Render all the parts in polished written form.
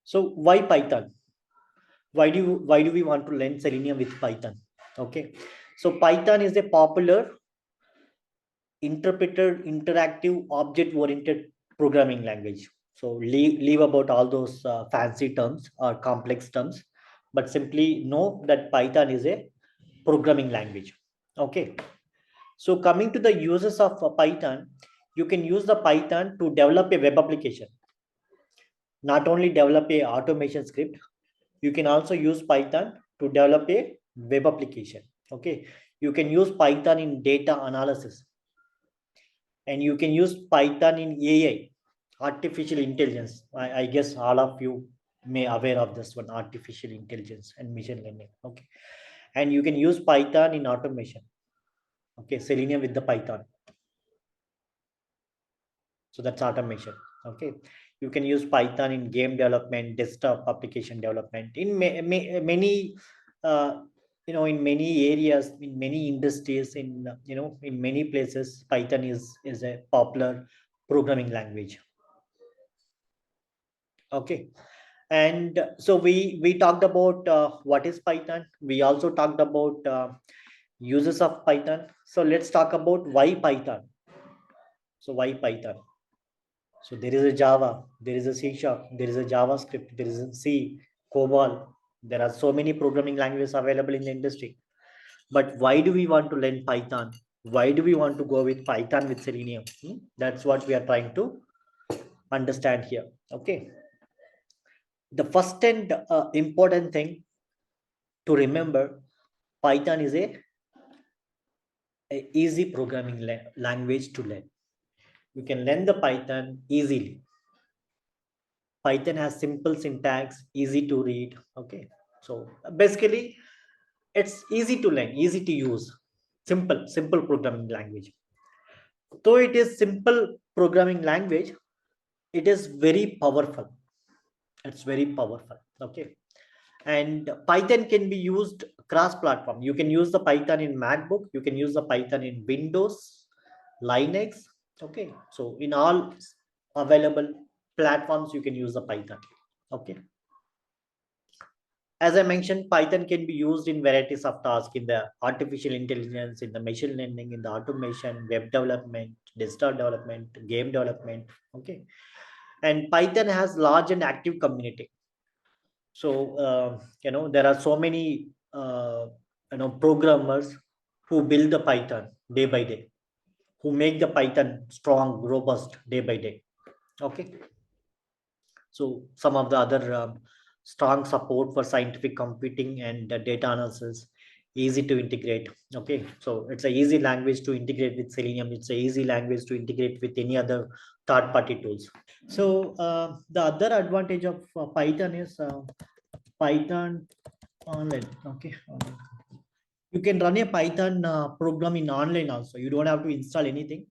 So why Python? Why do we want to learn Selenium with Python? Okay, so Python is a popular interpreted interactive object oriented programming language. So leave about all those fancy terms or complex terms, but simply know that Python is a programming language. Okay, so coming to the uses of Python, you can use the Python to develop a web application, not only develop a automation script. You can also use Python to develop a web application. Okay, you can use Python in data analysis, and you can use Python in AI, artificial intelligence. I guess all of you may aware of this one, artificial intelligence and machine learning. Okay, and you can use Python in automation. Okay, Selenium with the Python. So that's automation. Okay, you can use Python in game development, desktop application development, in many uh, in many areas, in many industries, in in many places, Python is a popular programming language. Okay, and so we talked about what is Python. We also talked about uses of Python. So let's talk about why Python. So why Python? So there is a Java, there is a C Sharp, there is a JavaScript, there is a C, COBOL. There are so many programming languages available in the industry. But why do we want to learn Python? Why do we want to go with Python with Selenium? That's what we are trying to understand here. Okay. The first and important thing to remember, Python is a easy programming language to learn. You can learn the Python easily. Python has simple syntax, easy to read. Okay, so basically, it's easy to learn, easy to use, simple programming language. Though it is simple programming language, it is very powerful. It's very powerful. Okay, and Python can be used cross-platform. You can use the Python in MacBook. You can use the Python in Windows, Linux. Okay, so in all available platforms, you can use the Python. Okay. As I mentioned, Python can be used in varieties of tasks in the artificial intelligence, in the machine learning, in the automation, web development, digital development, game development. Okay, and Python has large and active community. So there are so many programmers who build the Python day by day, who make the Python strong, robust day by day. Okay, so some of the other strong support for scientific computing and data analysis, easy to integrate. Okay, so it's a easy language to integrate with Selenium. It's a easy language to integrate with any other third party tools. So the other advantage of Python is Python online. Okay, you can run a Python program in online also. You don't have to install anything.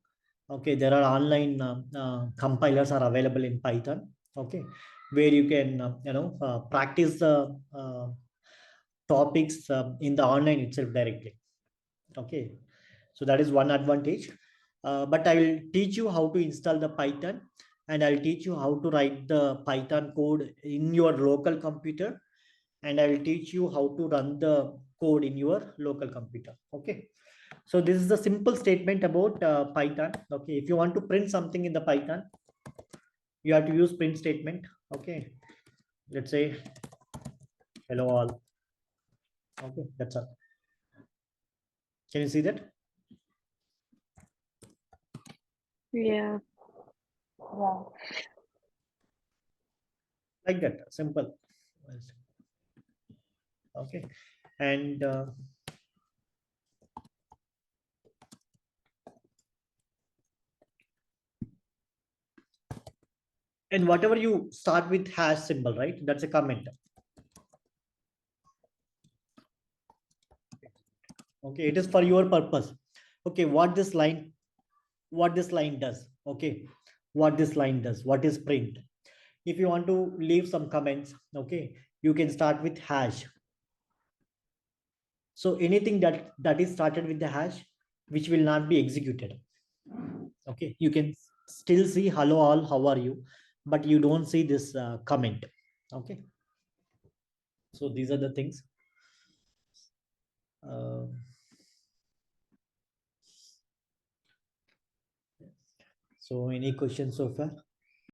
Okay, there are online compilers are available in Python. Okay, where you can practice the topics in the online itself directly. Okay, so that is one advantage. But I will teach you how to install the Python, and I'll teach you how to write the Python code in your local computer, and I will teach you how to run the code in your local computer. Okay, so this is the simple statement about Python. Okay, if you want to print something in the Python, you have to use print statement. Okay, let's say hello all. Okay, that's all. Can you see that? Yeah. Wow. Like that, simple. Okay, and whatever you start with hash symbol, right? That's a comment. Okay, it is for your purpose. Okay, what this line does. Okay, what this line does, what is print. If you want to leave some comments, okay, you can start with hash. So anything that is started with the hash, which will not be executed. Okay, you can still see hello all, how are you, but you don't see this comment. Okay. So these are the things. So any questions so far?